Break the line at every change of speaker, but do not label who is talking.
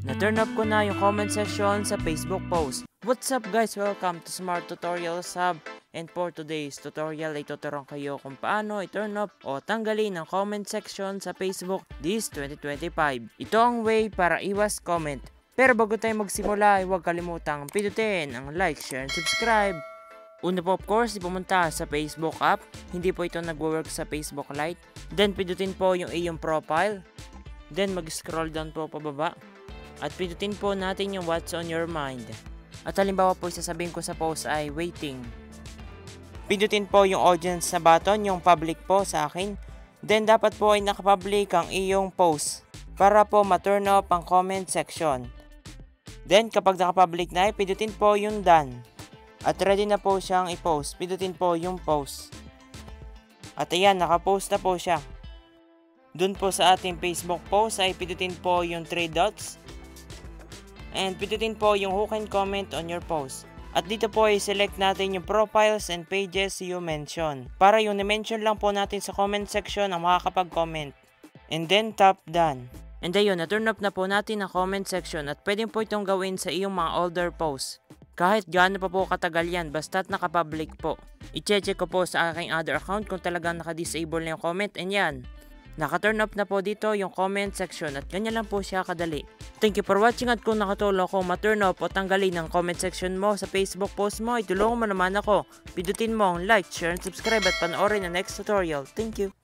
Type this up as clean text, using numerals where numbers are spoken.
Na-turn off ko na yung comment section sa Facebook post. What's up guys? Welcome to Smart Tutorials Hub. And for today's tutorial ay tuturuan kayo kung paano i-turn off o tanggalin ang comment section sa Facebook this 2025. Ito ang way para iwas comment. Pero bago tayo magsimula ay huwag kalimutang pindutin ang like, share, and subscribe. Una po of course, pumunta sa Facebook app. Hindi po ito nagwo-work sa Facebook Lite. Then pindutin po yung iyong profile. Then mag-scroll down po pababa. At pindutin po natin yung what's on your mind. At halimbawa po sasabihin ko sa post ay waiting. Pindutin po yung audience na button, yung public po sa akin. Then dapat po ay nakapublic ang iyong post para po ma-turn off ang comment section. Then kapag nakapublic na, pindutin po yung done. At ready na po siyang i-post. Pindutin po yung post. At ayan, nakapost na po siya. Dun po sa ating Facebook post ay pindutin po yung 3 dots. And pindutin po yung who can comment on your post. At dito po ay select natin yung profiles and pages you mention. Para yung na-mention lang po natin sa comment section ang makakapag-comment. And then tap done. And ayun, na-turn up na po natin ang comment section at pwede po itong gawin sa iyong mga older posts. Kahit gaano pa po katagal yan, basta't nakapublic po. I-check ko po sa aking other account kung talagang naka-disable na yung comment, and yan. Naka-turn up na po dito yung comment section at ganyan lang po siya kadali. Thank you for watching at kung nakatulong ako ma-turn off o tanggalin ang comment section mo sa Facebook post mo, itulungan mo naman ako. Pindutin mo ang like, share, and subscribe at panoorin ang next tutorial. Thank you!